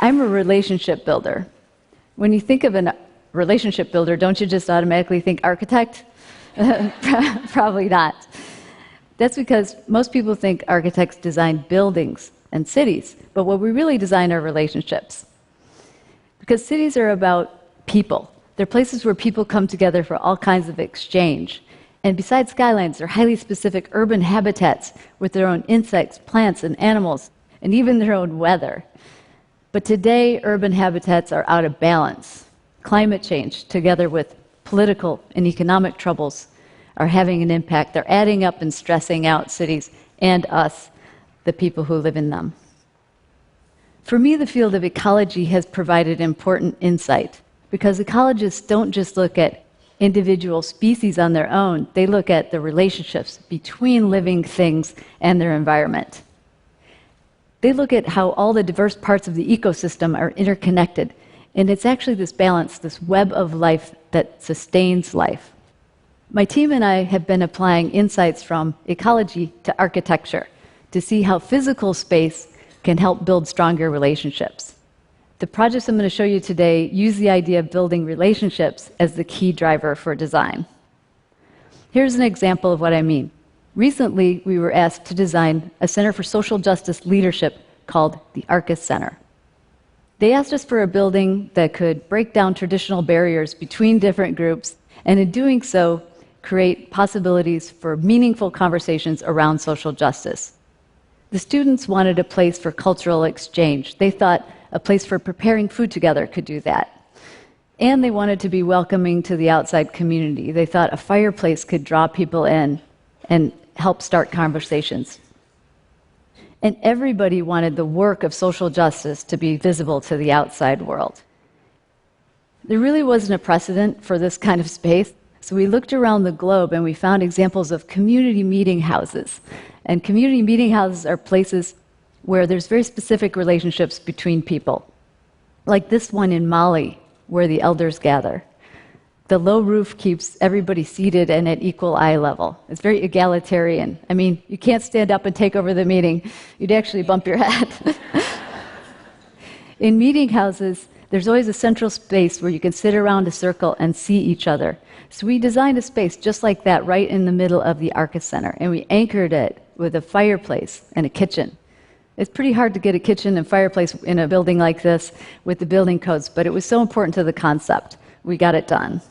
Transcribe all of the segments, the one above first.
I'm a relationship builder. When you think of a relationship builder, don't you just automatically think architect? Probably not. That's because most people think architects design buildings and cities, but what we really design are relationships. Because cities are about people. They're places where people come together for all kinds of exchange. And besides skylines, they're highly specific urban habitats with their own insects, plants, and animals, and even their own weather. But today, urban habitats are out of balance. Climate change, together with political and economic troubles, are having an impact. They're adding up and stressing out cities and us, the people who live in them. For me, the field of ecology has provided important insight, because ecologists don't just look at individual species on their own, they look at the relationships between living things and their environment. They look at how all the diverse parts of the ecosystem are interconnected, and it's actually this balance, this web of life that sustains life. My team and I have been applying insights from ecology to architecture to see how physical space can help build stronger relationships. The projects I'm going to show you today use the idea of building relationships as the key driver for design. Here's an example of what I mean. Recently, we were asked to design a Center for Social Justice Leadership called the Arcus Center. They asked us for a building that could break down traditional barriers between different groups, and in doing so, create possibilities for meaningful conversations around social justice. The students wanted a place for cultural exchange. They thought a place for preparing food together could do that. And they wanted to be welcoming to the outside community. They thought a fireplace could draw people in and help start conversations. And everybody wanted the work of social justice to be visible to the outside world. There really wasn't a precedent for this kind of space, so we looked around the globe and we found examples of community meeting houses. And community meeting houses are places where there's very specific relationships between people, like this one in Mali, where the elders gather. The low roof keeps everybody seated and at equal eye level. It's very egalitarian. I mean, you can't stand up and take over the meeting. You'd actually bump your head. In meeting houses, there's always a central space where you can sit around a circle and see each other. So we designed a space just like that right in the middle of the Arcus Center, and we anchored it with a fireplace and a kitchen. It's pretty hard to get a kitchen and fireplace in a building like this with the building codes, but it was so important to the concept. We got it done.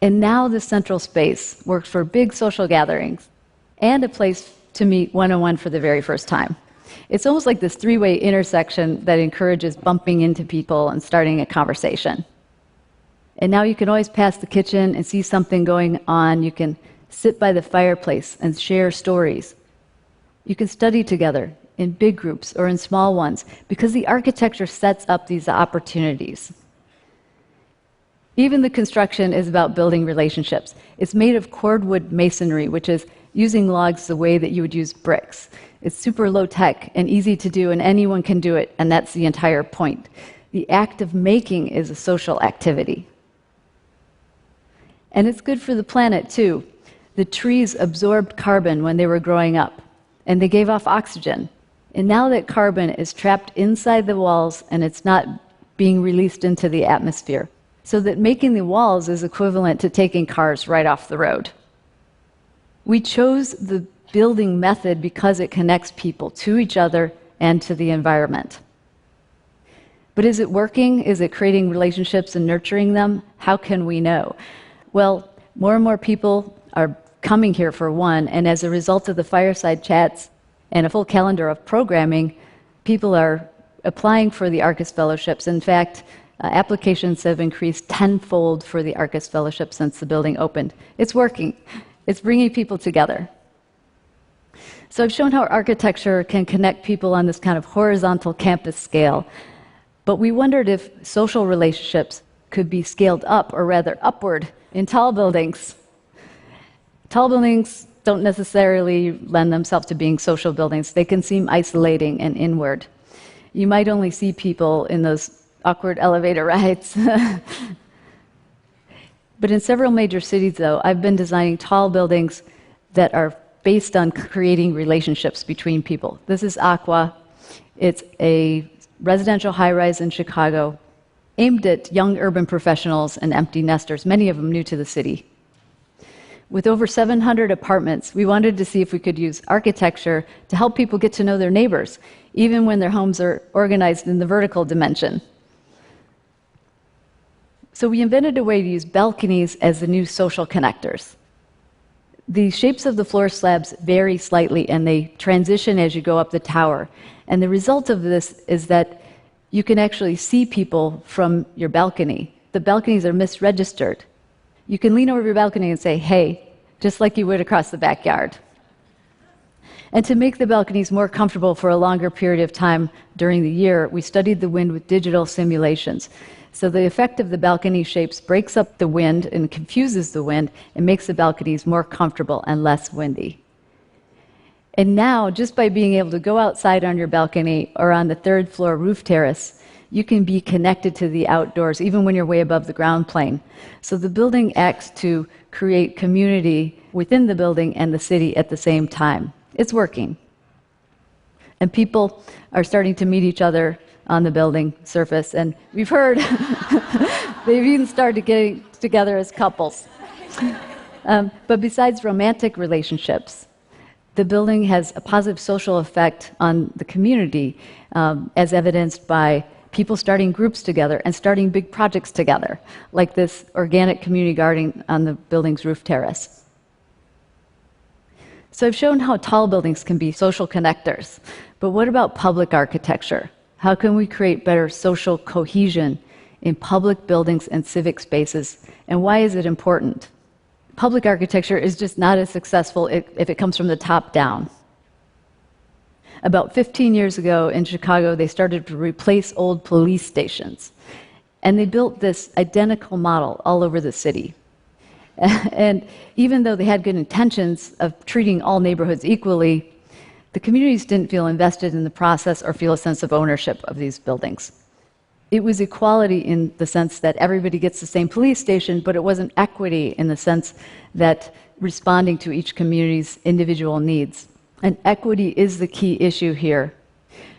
And now the central space works for big social gatherings and a place to meet one-on-one for the very first time. It's almost like this three-way intersection that encourages bumping into people and starting a conversation. And now you can always pass the kitchen and see something going on. You can sit by the fireplace and share stories. You can study together in big groups or in small ones because the architecture sets up these opportunities. Even the construction is about building relationships. It's made of cordwood masonry, which is using logs the way that you would use bricks. It's super low tech and easy to do, and anyone can do it, and that's the entire point. The act of making is a social activity. And it's good for the planet, too. The trees absorbed carbon when they were growing up, and they gave off oxygen. And now that carbon is trapped inside the walls and it's not being released into the atmosphere, so that making the walls is equivalent to taking cars right off the road. We chose the building method because it connects people to each other and to the environment. But is it working? Is it creating relationships and nurturing them? How can we know? Well, more and more people are coming here for one, and as a result of the fireside chats and a full calendar of programming, people are applying for the Arcus Fellowships. In fact, applications have increased tenfold for the Arcus Fellowship since the building opened. It's working. It's bringing people together. So I've shown how architecture can connect people on this kind of horizontal campus scale, but we wondered if social relationships could be scaled up, or rather upward, in tall buildings. Tall buildings don't necessarily lend themselves to being social buildings. They can seem isolating and inward. You might only see people in those awkward elevator rides. But in several major cities, though, I've been designing tall buildings that are based on creating relationships between people. This is Aqua. It's a residential high-rise in Chicago, aimed at young urban professionals and empty nesters, many of them new to the city. With over 700 apartments, we wanted to see if we could use architecture to help people get to know their neighbors, even when their homes are organized in the vertical dimension. So we invented a way to use balconies as the new social connectors. The shapes of the floor slabs vary slightly, and they transition as you go up the tower. And the result of this is that you can actually see people from your balcony. The balconies are misregistered. You can lean over your balcony and say, "Hey," just like you would across the backyard. And to make the balconies more comfortable for a longer period of time during the year, we studied the wind with digital simulations. So the effect of the balcony shapes breaks up the wind and confuses the wind and makes the balconies more comfortable and less windy. And now, just by being able to go outside on your balcony or on the third floor roof terrace, you can be connected to the outdoors, even when you're way above the ground plane. So the building acts to create community within the building and the city at the same time. It's working. And people are starting to meet each other on the building surface, and we've heard they've even started getting together as couples. But besides romantic relationships, the building has a positive social effect on the community, as evidenced by people starting groups together and starting big projects together, like this organic community garden on the building's roof terrace. So I've shown how tall buildings can be social connectors, but what about public architecture? How can we create better social cohesion in public buildings and civic spaces, and why is it important? Public architecture is just not as successful if it comes from the top down. About 15 years ago in Chicago, they started to replace old police stations. And they built this identical model all over the city. And even though they had good intentions of treating all neighborhoods equally, the communities didn't feel invested in the process or feel a sense of ownership of these buildings. It was equality in the sense that everybody gets the same police station, but it wasn't equity in the sense that responding to each community's individual needs. And equity is the key issue here.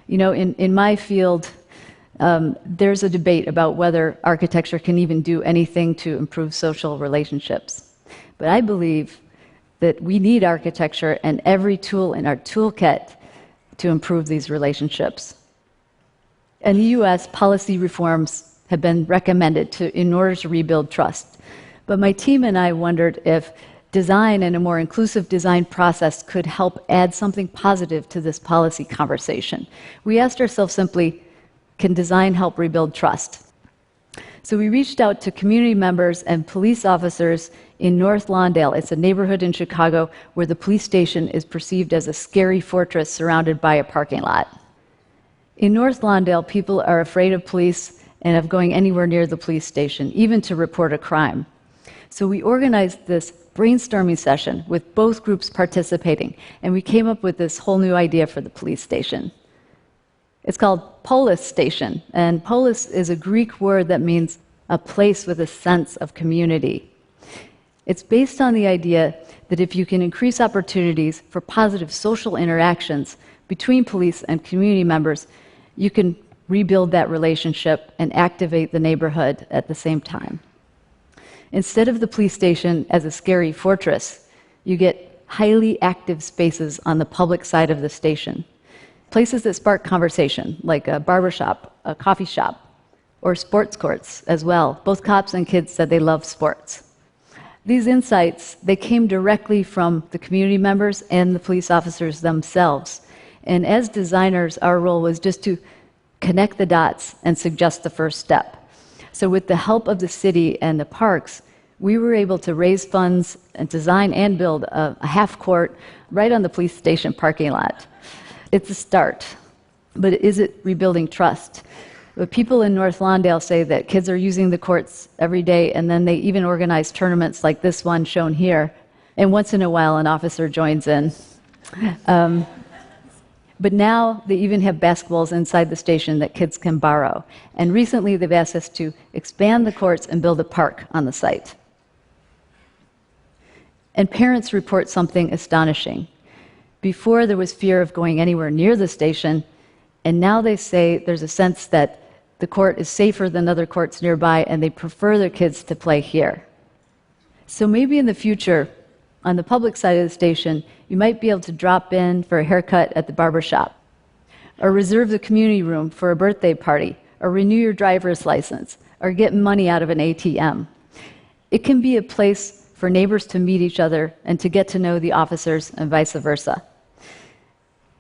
You know, in my field, there's a debate about whether architecture can even do anything to improve social relationships. But I believe that we need architecture and every tool in our toolkit to improve these relationships. In the US, policy reforms have been recommended in order to rebuild trust. But my team and I wondered if design and a more inclusive design process could help add something positive to this policy conversation. We asked ourselves simply, can design help rebuild trust? So we reached out to community members and police officers in North Lawndale. It's a neighborhood in Chicago where the police station is perceived as a scary fortress surrounded by a parking lot. In North Lawndale, people are afraid of police and of going anywhere near the police station, even to report a crime. So we organized this brainstorming session with both groups participating, and we came up with this whole new idea for the police station. It's called polis station, and polis is a Greek word that means a place with a sense of community. It's based on the idea that if you can increase opportunities for positive social interactions between police and community members, you can rebuild that relationship and activate the neighborhood at the same time. Instead of the police station as a scary fortress, you get highly active spaces on the public side of the station. Places that spark conversation, like a barbershop, a coffee shop, or sports courts as well. Both cops and kids said they love sports. These insights, they came directly from the community members and the police officers themselves. And as designers, our role was just to connect the dots and suggest the first step. So with the help of the city and the parks, we were able to raise funds and design and build a half court right on the police station parking lot. It's a start, but is it rebuilding trust? But people in North Lawndale say that kids are using the courts every day, and then they even organize tournaments like this one shown here, and once in a while an officer joins in. But now they even have basketballs inside the station that kids can borrow. And recently they've asked us to expand the courts and build a park on the site. And parents report something astonishing. Before there was fear of going anywhere near the station, And now they say there's a sense that the court is safer than other courts nearby, and they prefer their kids to play here. So maybe in the future, on the public side of the station, you might be able to drop in for a haircut at the barber shop, or reserve the community room for a birthday party, or renew your driver's license, or get money out of an ATM. It can be a place for neighbors to meet each other and to get to know the officers and vice versa.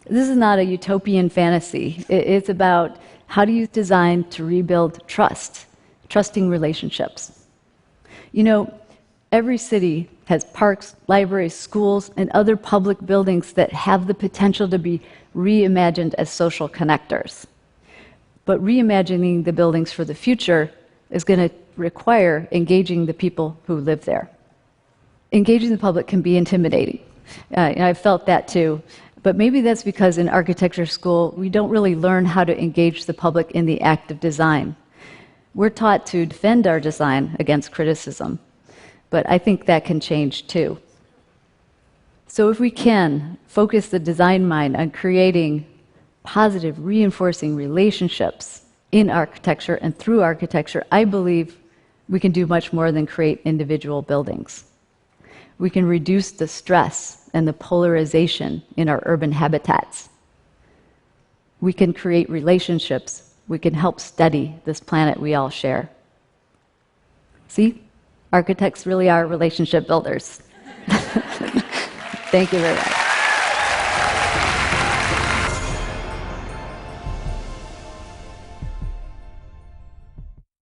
This is not a utopian fantasy. It's about how do you design to rebuild trust, trusting relationships. You know, every city has parks, libraries, schools, and other public buildings that have the potential to be reimagined as social connectors. But reimagining the buildings for the future is going to require engaging the people who live there. Engaging the public can be intimidating. And I've felt that too. But maybe that's because in architecture school, we don't really learn how to engage the public in the act of design. We're taught to defend our design against criticism. But I think that can change too. So if we can focus the design mind on creating positive, reinforcing relationships in architecture and through architecture, I believe we can do much more than create individual buildings. We can reduce the stress and the polarization in our urban habitats. We can create relationships. We can help steady this planet we all share. See? Architects really are relationship builders. Thank you very much.